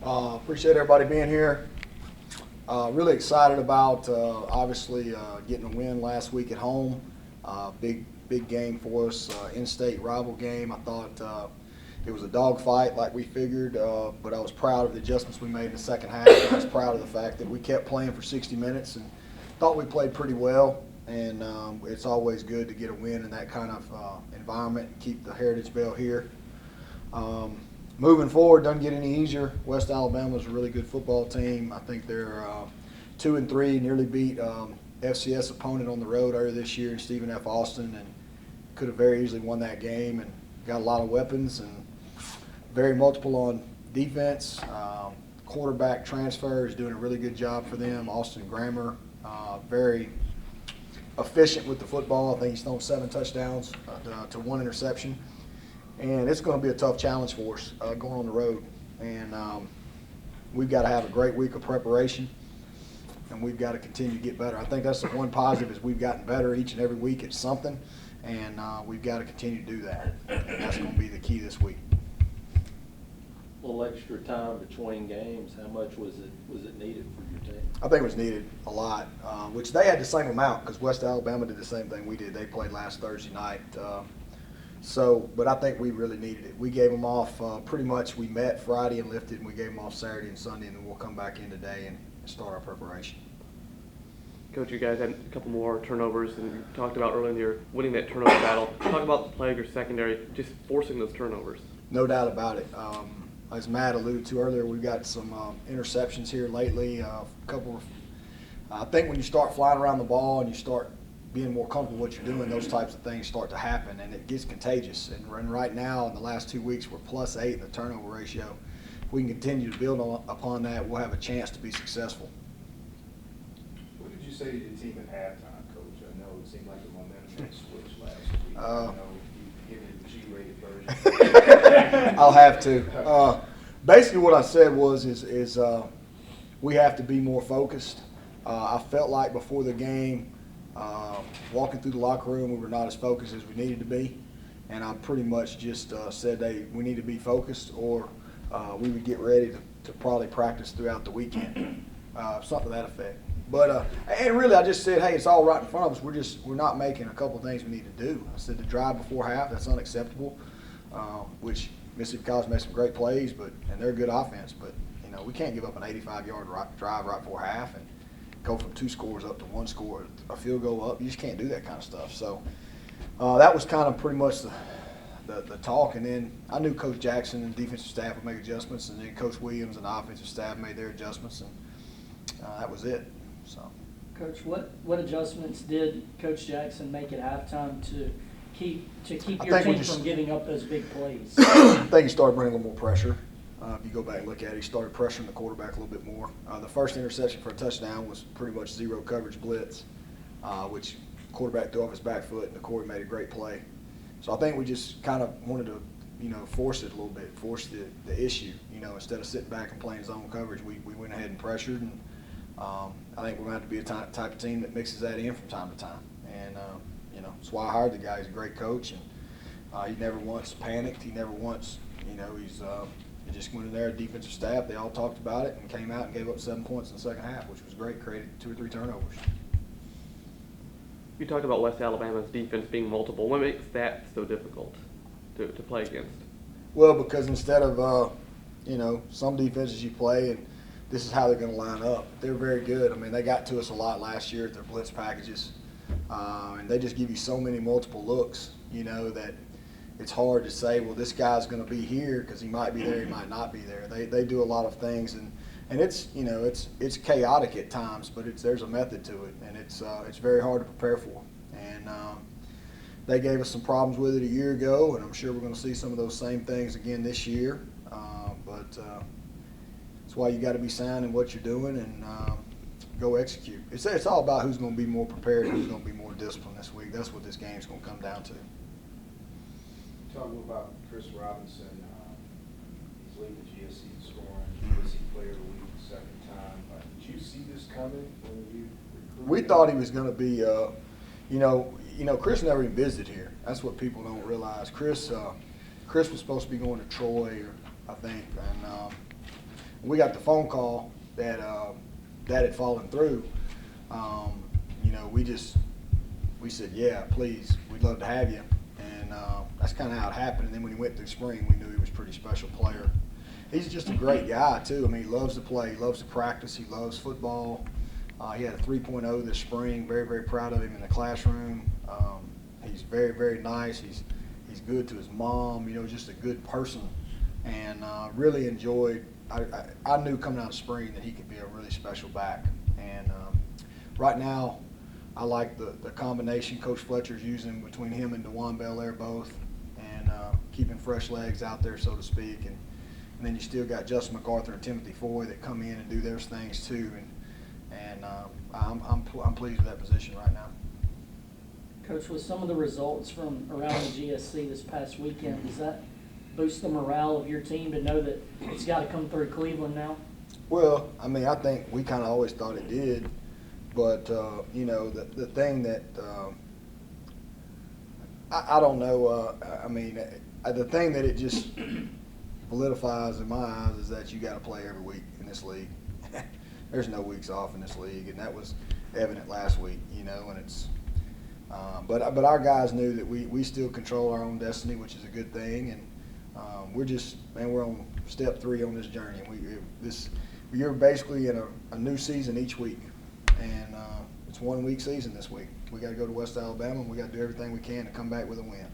Appreciate everybody being here. Really excited about obviously getting a win last week at home. Big game for us, in-state rival game. I thought it was a dogfight like we figured, but I was proud of the adjustments we made in the second half. I was proud of the fact that we kept playing for 60 minutes and thought we played pretty well. And it's always good to get a win in that kind of environment and keep the Heritage Bell here. Moving forward, doesn't get any easier. West Alabama is a really good football team. I think they're 2-3, nearly beat FCS opponent on the road earlier this year in Stephen F. Austin, and could have very easily won that game. And got a lot of weapons and very multiple on defense. Quarterback transfer is doing a really good job for them. Austin Grammer, very efficient with the football. I think he's thrown 7 touchdowns to 1 interception. And it's going to be a tough challenge for us going on the road. And we've got to have a great week of preparation, and we've got to continue to get better. I think that's the one positive is we've gotten better each and every week at something, and we've got to continue to do that. And that's going to be the key this week. A little extra time between games. How much was it needed for your team? I think it was needed a lot, which they had the same amount because West Alabama did the same thing we did. They played last Thursday night. But I think we really needed it. We gave them off pretty much. We met Friday and lifted, and we gave them off Saturday and Sunday, and then we'll come back in today and start our preparation. Coach, you guys had a couple more turnovers, and you talked about earlier in the year winning that turnover battle. Talk about the play of your secondary, just forcing those turnovers. No doubt about it. As Matt alluded to earlier, we've got some interceptions here lately. I think when you start flying around the ball and you start being more comfortable with what you're doing, those types of things start to happen, and it gets contagious. And right now, in the last 2 weeks, we're +8 in the turnover ratio. If we can continue to build upon that, we'll have a chance to be successful. What did you say to the team at halftime, Coach? I know it seemed like the momentum had switched last week. I know you give it the G-rated version. I'll have to. Basically, what I said was we have to be more focused. I felt like before the game, walking through the locker room, we were not as focused as we needed to be, and I pretty much just said, hey, we need to be focused, or we would get ready to probably practice throughout the weekend, something to that effect. But and really, I just said, hey, it's all right in front of us. We're not making a couple of things we need to do. I said the drive before half, that's unacceptable. Which Mississippi College made some great plays, and they're a good offense, but we can't give up an 85-yard drive right before half and go from 2 scores up to 1 score, a field goal up. You just can't do that kind of stuff. So that was kind of pretty much the talk. And then I knew Coach Jackson and the defensive staff would make adjustments, and then Coach Williams and the offensive staff made their adjustments, and that was it. So, Coach, what adjustments did Coach Jackson make at halftime to keep your team from giving up those big plays? I think he started bringing a little more pressure. If you go back and look at it, he started pressuring the quarterback a little bit more. The first interception for a touchdown was pretty much zero coverage blitz, which the quarterback threw off his back foot, and the quarterback made a great play. So I think we just kind of wanted to, force it a little bit, force the issue. Instead of sitting back and playing zone coverage, we went ahead and pressured, and I think we're going to have to be a type of team that mixes that in from time to time. And, that's why I hired the guy. He's a great coach, and he never once panicked. He never once, he just went in there, defensive staff, they all talked about it and came out and gave up 7 points in the second half, which was great, created 2 or 3 turnovers. You talked about West Alabama's defense being multiple. What makes that so difficult to play against? Well, because instead of, some defenses you play and this is how they're going to line up, they're very good. I mean, they got to us a lot last year at their blitz packages, and they just give you so many multiple looks, that it's hard to say, well, this guy's going to be here because he might be there, he might not be there. They do a lot of things, and it's it's chaotic at times, but there's a method to it, and it's very hard to prepare for. And they gave us some problems with it a year ago, and I'm sure we're going to see some of those same things again this year. But that's why you got to be sound in what you're doing and go execute. It's all about who's going to be more prepared and who's going to be more disciplined this week. That's what this game's going to come down to. Talk about Chris Robinson. He's leading the GSC in scoring, GSC Player of the Week the second time. Did you see this coming when you recruited? We thought he was going to be, Chris never even visited here. That's what people don't realize. Chris was supposed to be going to Troy, I think, and we got the phone call that that had fallen through, you know, we said, yeah, please, we'd love to have you. And that's kind of how it happened. And then when he went through spring, we knew he was a pretty special player. He's just a great guy, too. I mean, he loves to play. He loves to practice. He loves football. He had a 3.0 this spring. Very, very proud of him in the classroom. He's very, very nice. He's good to his mom, you know, just a good person. And really enjoyed – I knew coming out of spring that he could be a really special back. And right now, I like the combination Coach Fletcher's using between him and DeJuan Belair both, and keeping fresh legs out there, so to speak. And then you still got Justin MacArthur and Timothy Foy that come in and do their things too. And I'm pleased with that position right now. Coach, with some of the results from around the GSC this past weekend, does that boost the morale of your team to know that it's got to come through Cleveland now? Well, I mean, I think we kind of always thought it did. But, you know, the thing that I don't know, I mean, the thing that it just solidifies in my eyes is that you got to play every week in this league. There's no weeks off in this league, and that was evident last week, you know, and it's but our guys knew that we still control our own destiny, which is a good thing, and we're on step 3 on this journey. You're basically in a new season each week. And it's 1 week season this week. We got to go to West Alabama, and we got to do everything we can to come back with a win.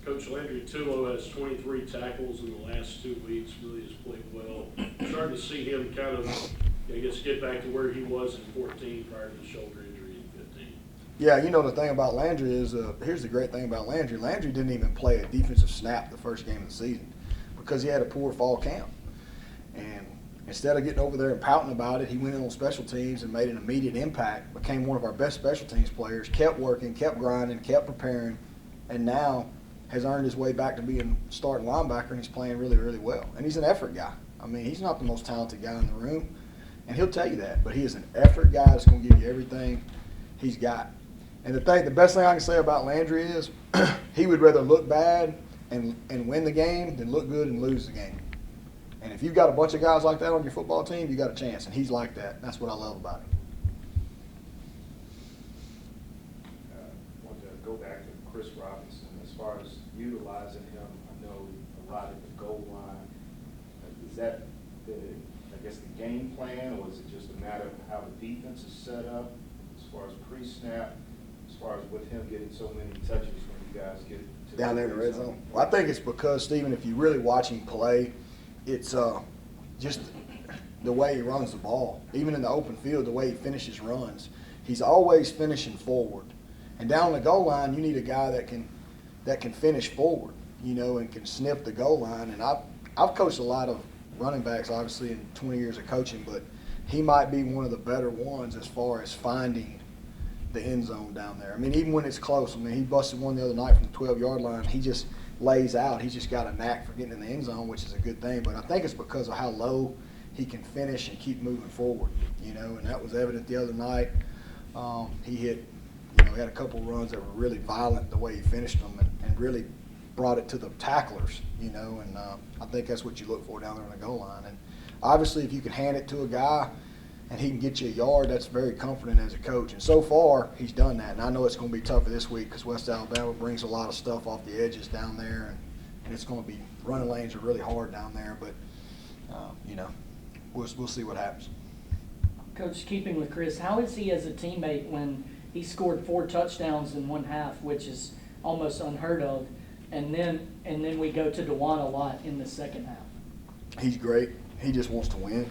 Coach Landry Tulo has 23 tackles in the last 2 weeks. Really has played well. Starting to see him kind of, I guess, get back to where he was in 14 prior to the shoulder injury in 15. Yeah, you know, the thing about Landry is, here's the great thing about Landry. Landry didn't even play a defensive snap the first game of the season because he had a poor fall camp. And instead of getting over there and pouting about it, he went in on special teams and made an immediate impact, became one of our best special teams players, kept working, kept grinding, kept preparing, and now has earned his way back to being starting linebacker, and he's playing really, really well. And he's an effort guy. I mean, he's not the most talented guy in the room, and he'll tell you that, but he is an effort guy that's going to give you everything he's got. And the best thing I can say about Landry is he would rather look bad and win the game than look good and lose the game. And if you've got a bunch of guys like that on your football team, you got a chance. And he's like that. That's what I love about him. I want to go back to Chris Robinson. As far as utilizing him, I know a lot at the goal line. Is that the game plan, or is it just a matter of how the defense is set up as far as pre-snap, as far as with him getting so many touches when you guys get to Down there in the red zone? Well, I think it's because, Stephen, if you really watch him play, it's just the way he runs the ball. Even in the open field, the way he finishes runs. He's always finishing forward. And down the goal line, you need a guy that can finish forward, you know, and can sniff the goal line. And I've coached a lot of running backs, obviously, in 20 years of coaching, but he might be one of the better ones as far as finding the end zone down there. I mean, even when it's close. I mean, he busted one the other night from the 12-yard line. He just lays out. He's just got a knack for getting in the end zone, which is a good thing. But I think it's because of how low he can finish and keep moving forward, you know, and that was evident the other night. He hit, you know, he had a couple runs that were really violent the way he finished them and really brought it to the tacklers, you know, and I think that's what you look for down there on the goal line. And obviously if you can hand it to a guy and he can get you a yard, that's very comforting as a coach. And so far, he's done that. And I know it's going to be tougher this week because West Alabama brings a lot of stuff off the edges down there, and it's going to be – running lanes are really hard down there. But, you know, we'll see what happens. Coach, keeping with Chris, how is he as a teammate when he scored 4 touchdowns in one half, which is almost unheard of, and then we go to DeJuan a lot in the second half? He's great. He just wants to win.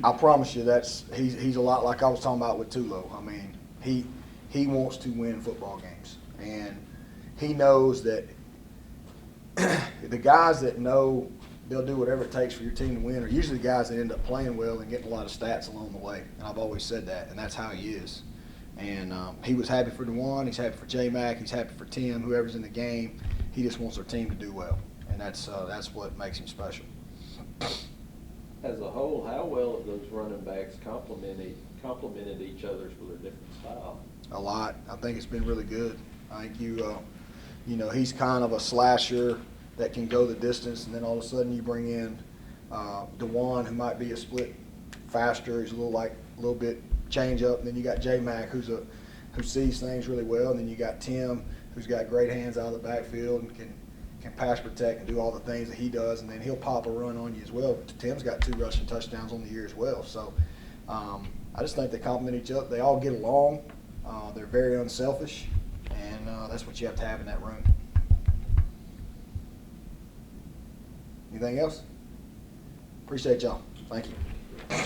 I promise you he's a lot like I was talking about with Tulo. I mean, he wants to win football games, and he knows that the guys that know they'll do whatever it takes for your team to win are usually the guys that end up playing well and getting a lot of stats along the way. And I've always said that, and that's how he is. And he was happy for DeJuan, he's happy for J-Mac, he's happy for Tim, whoever's in the game. He just wants our team to do well, and that's what makes him special. As a whole, how well have those running backs complemented each other's with their different style? A lot. I think it's been really good. I think you know, he's kind of a slasher, that can go the distance, and then all of a sudden you bring in DeJuan, who might be a split faster. He's a little bit change up, and then you got J-Mac, who sees things really well, and then you got Tim, who's got great hands out of the backfield and can pass protect and do all the things that he does, and then he'll pop a run on you as well. Tim's got 2 rushing touchdowns on the year as well. So I just think they complement each other. They all get along. They're very unselfish, and that's what you have to have in that room. Anything else? Appreciate y'all. Thank you.